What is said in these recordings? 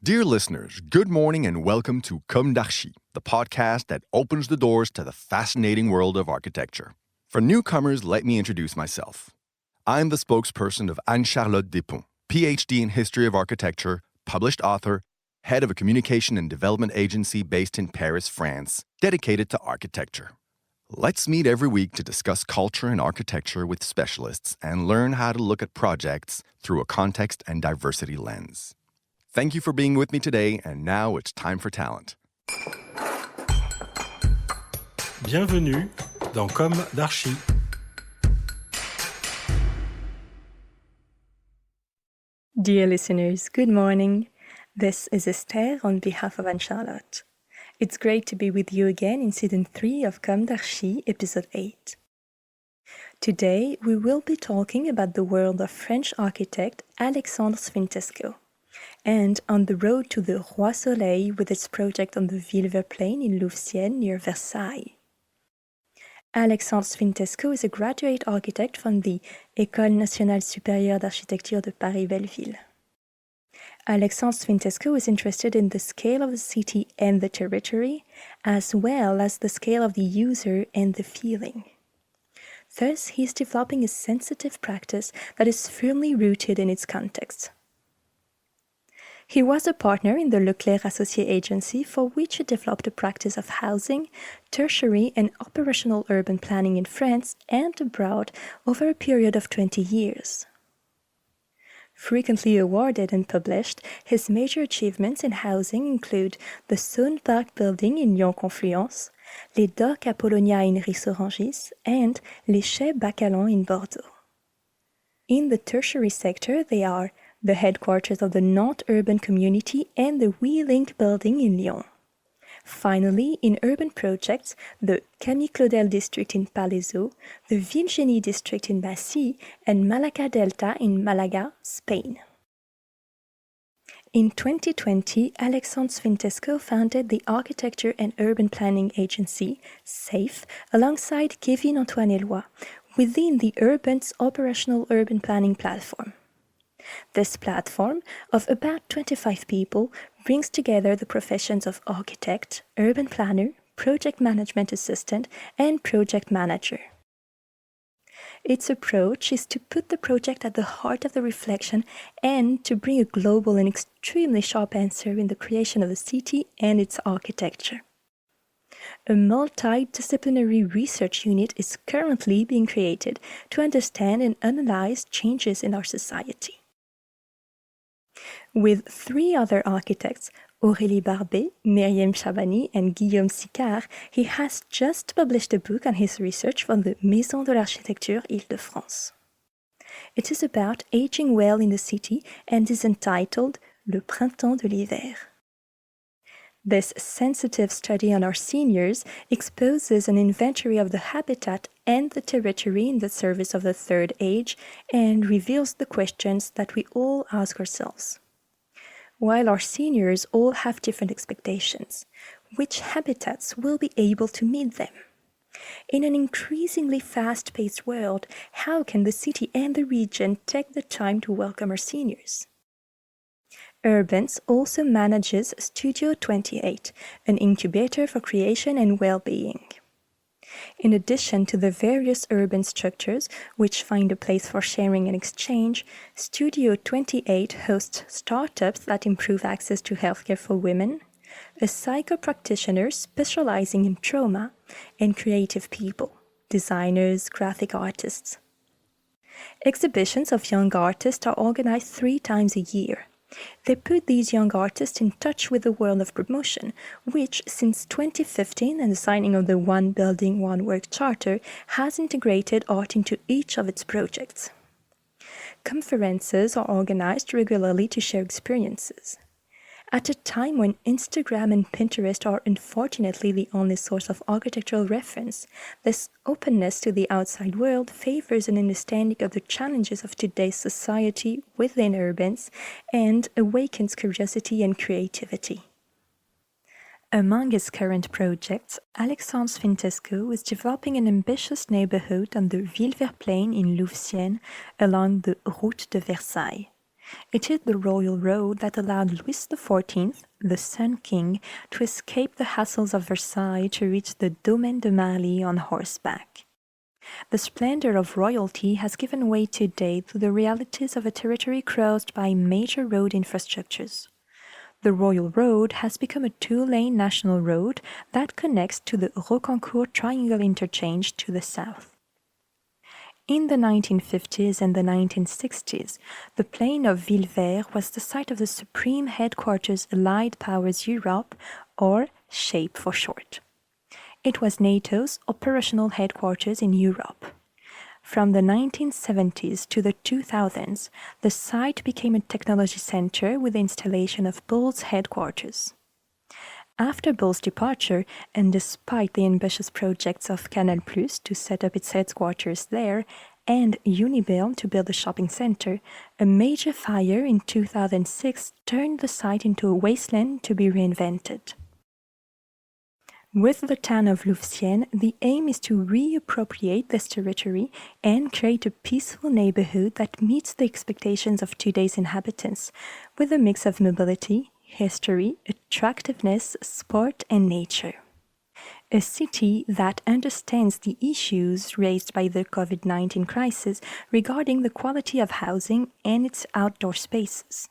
Dear listeners, good morning and welcome to Comme d'Archi, the podcast that opens the doors to the fascinating world of architecture. For newcomers, let me introduce myself. I'm the spokesperson of Anne-Charlotte Despons, PhD in History of Architecture, published author, head of a communication and development agency based in Paris, France, dedicated to architecture. Let's meet every week to discuss culture and architecture with specialists and learn how to look at projects through a context and diversity lens. Thank you for being with me today, and now it's time for talent. Bienvenue dans Comme d'Archi. Dear listeners, good morning. This is Esther on behalf of Anne-Charlotte. It's great to be with you again in Season 3 of Comme d'Archi, Episode 8. Today, we will be talking about the world of French architect Alexandre Sfintesco, and on the road to the Roi Soleil with its project on the Villevert Plain in Louveciennes near Versailles. Alexandre Sfintesco is a graduate architect from the École nationale supérieure d'architecture de Paris-Belleville. Alexandre Sfintesco is interested in the scale of the city and the territory, as well as the scale of the user and the feeling. Thus, he is developing a sensitive practice that is firmly rooted in its context. He was a partner in the Leclercq Associé agency, for which he developed a practice of housing, tertiary and operational urban planning in France and abroad over a period of 20 years. Frequently awarded and published, his major achievements in housing include the Saône Park building in Lyon-Confluence, les Docks Apollonia in Ris-Orangis, and les Chais Bacalan in Bordeaux. In the tertiary sector, they are the headquarters of the Nantes urban community and the We-Link building in Lyon. Finally, in urban projects, the Camille Claudel district in Palaiseau, the Ville-Génie district in Massy, and Malaca Delta in Malaga, Spain. In 2020, Alexandre Sfintesco founded the Architecture and Urban Planning Agency, SAFE, alongside Kevin-Antoine Eloy, within the URBENSE operational urban planning platform. This platform, of about 25 people, brings together the professions of architect, urban planner, project management assistant, and project manager. Its approach is to put the project at the heart of the reflection and to bring a global and extremely sharp answer in the creation of the city and its architecture. A multidisciplinary research unit is currently being created to understand and analyze changes in our society. With three other architects, Aurélie Barbet, Myriam Chabani, and Guillaume Sicard, he has just published a book on his research from the Maison de l'Architecture Île-de-France. It is about aging well in the city and is entitled Le Printemps de l'Hiver. This sensitive study on our seniors exposes an inventory of the habitat and the territory in the service of the third age and reveals the questions that we all ask ourselves. While our seniors all have different expectations, which habitats will be able to meet them? In an increasingly fast-paced world, how can the city and the region take the time to welcome our seniors? URBENSE also manages Studio 28, an incubator for creation and well-being. In addition to the various urban structures which find a place for sharing and exchange, Studio 28 hosts startups that improve access to healthcare for women, a psychopractitioner specializing in trauma, and creative people, designers, graphic artists. Exhibitions of young artists are organized 3 times a year. They put these young artists in touch with the world of promotion, which, since 2015 and the signing of the One Building, One Work Charter, has integrated art into each of its projects. Conferences are organized regularly to share experiences. At a time when Instagram and Pinterest are unfortunately the only source of architectural reference, this openness to the outside world favors an understanding of the challenges of today's society within URBENSE and awakens curiosity and creativity. Among his current projects, Alexandre Sfintesco is developing an ambitious neighborhood on the Villevert Plain in Louveciennes along the Route de Versailles. It is the royal road that allowed Louis XIV, the Sun King, to escape the hassles of Versailles to reach the Domaine de Marly on horseback. The splendor of royalty has given way today to the realities of a territory crossed by major road infrastructures. The Royal Road has become a two-lane national road that connects to the Rocancourt Triangle Interchange to the south. In the 1950s and the 1960s, the plain of Villevert was the site of the Supreme Headquarters Allied Powers Europe, or SHAPE for short. It was NATO's operational headquarters in Europe. From the 1970s to the 2000s, the site became a technology center with the installation of Bull's headquarters. After Bull's departure, and despite the ambitious projects of Canal+ to set up its headquarters there, and Unibail to build a shopping center, a major fire in 2006 turned the site into a wasteland to be reinvented. With the town of Louveciennes, the aim is to reappropriate this territory and create a peaceful neighborhood that meets the expectations of today's inhabitants, with a mix of mobility, history, attractiveness, sport, and nature. A city that understands the issues raised by the COVID-19 crisis regarding the quality of housing and its outdoor spaces.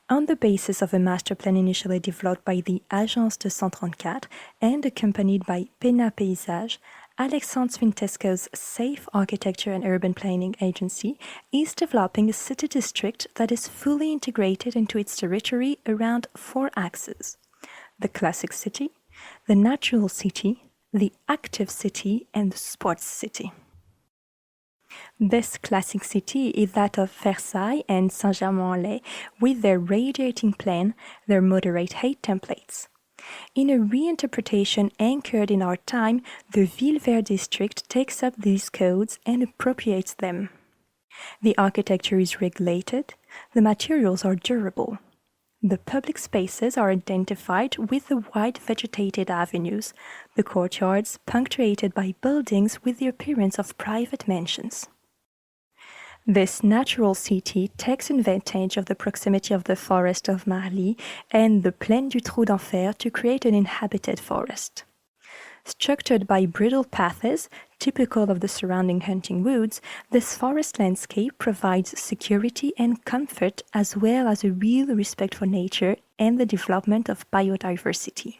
On the basis of a master plan initially developed by the Agence de 134 and accompanied by Pena Paysage, Alexandre Sfintesco's Safe Architecture and Urban Planning Agency is developing a city district that is fully integrated into its territory around four axes: the classic city, the natural city, the active city, and the sports city. This classic city is that of Versailles and Saint-Germain-en-Laye, with their radiating plan, their moderate height templates. In a reinterpretation anchored in our time, the Villevert district takes up these codes and appropriates them. The architecture is regulated, the materials are durable. The public spaces are identified with the wide vegetated avenues, the courtyards punctuated by buildings with the appearance of private mansions. This natural city takes advantage of the proximity of the forest of Marly and the Plaine du Trou d'Enfer to create an inhabited forest. Structured by bridle paths, typical of the surrounding hunting woods, this forest landscape provides security and comfort as well as a real respect for nature and the development of biodiversity.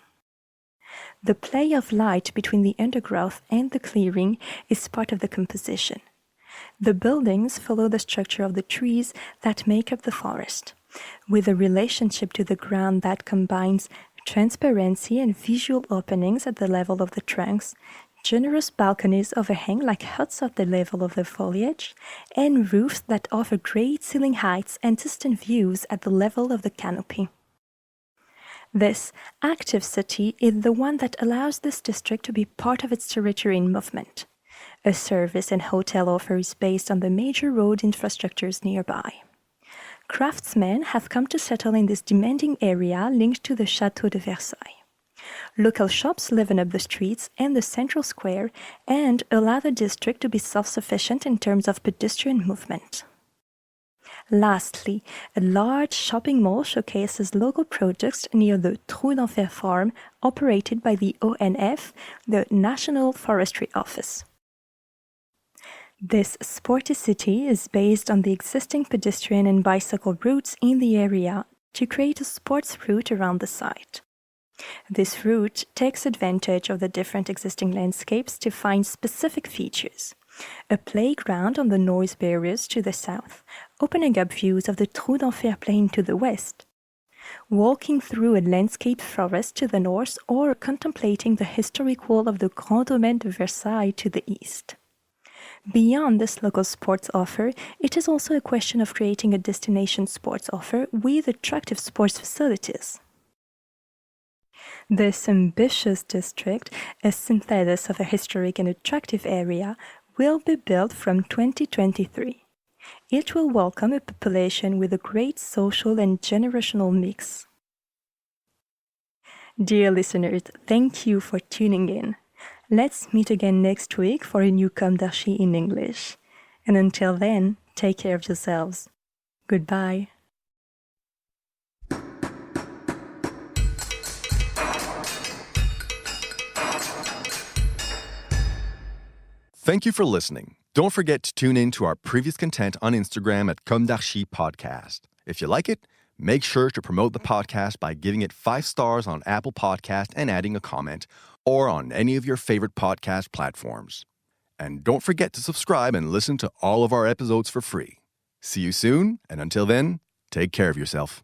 The play of light between the undergrowth and the clearing is part of the composition. The buildings follow the structure of the trees that make up the forest, with a relationship to the ground that combines transparency and visual openings at the level of the trunks, generous balconies overhang like huts at the level of the foliage, and roofs that offer great ceiling heights and distant views at the level of the canopy. This active city is the one that allows this district to be part of its territory in movement. A service and hotel offer is based on the major road infrastructures nearby. Craftsmen have come to settle in this demanding area linked to the Château de Versailles. Local shops liven up the streets and the central square and allow the district to be self-sufficient in terms of pedestrian movement. Lastly, a large shopping mall showcases local products near the Trou d'Enfer farm operated by the ONF, the National Forestry Office. This sporty city is based on the existing pedestrian and bicycle routes in the area to create a sports route around the site. This route takes advantage of the different existing landscapes to find specific features. A playground on the noise barriers to the south, opening up views of the Trou d'Enfer plain to the west. Walking through a landscaped forest to the north or contemplating the historic wall of the Grand Domaine de Versailles to the east. Beyond this local sports offer, it is also a question of creating a destination sports offer with attractive sports facilities. This ambitious district, a synthesis of a historic and attractive area, will be built from 2023. It will welcome a population with a great social and generational mix. Dear listeners, thank you for tuning in. Let's meet again next week for a new Comme d'Archi in English. And until then, take care of yourselves. Goodbye. Thank you for listening. Don't forget to tune in to our previous content on Instagram at Comme d'Archi Podcast. If you like it, make sure to promote the podcast by giving it 5 stars on Apple Podcast and adding a comment, or on any of your favorite podcast platforms. And don't forget to subscribe and listen to all of our episodes for free. See you soon, and until then, take care of yourself.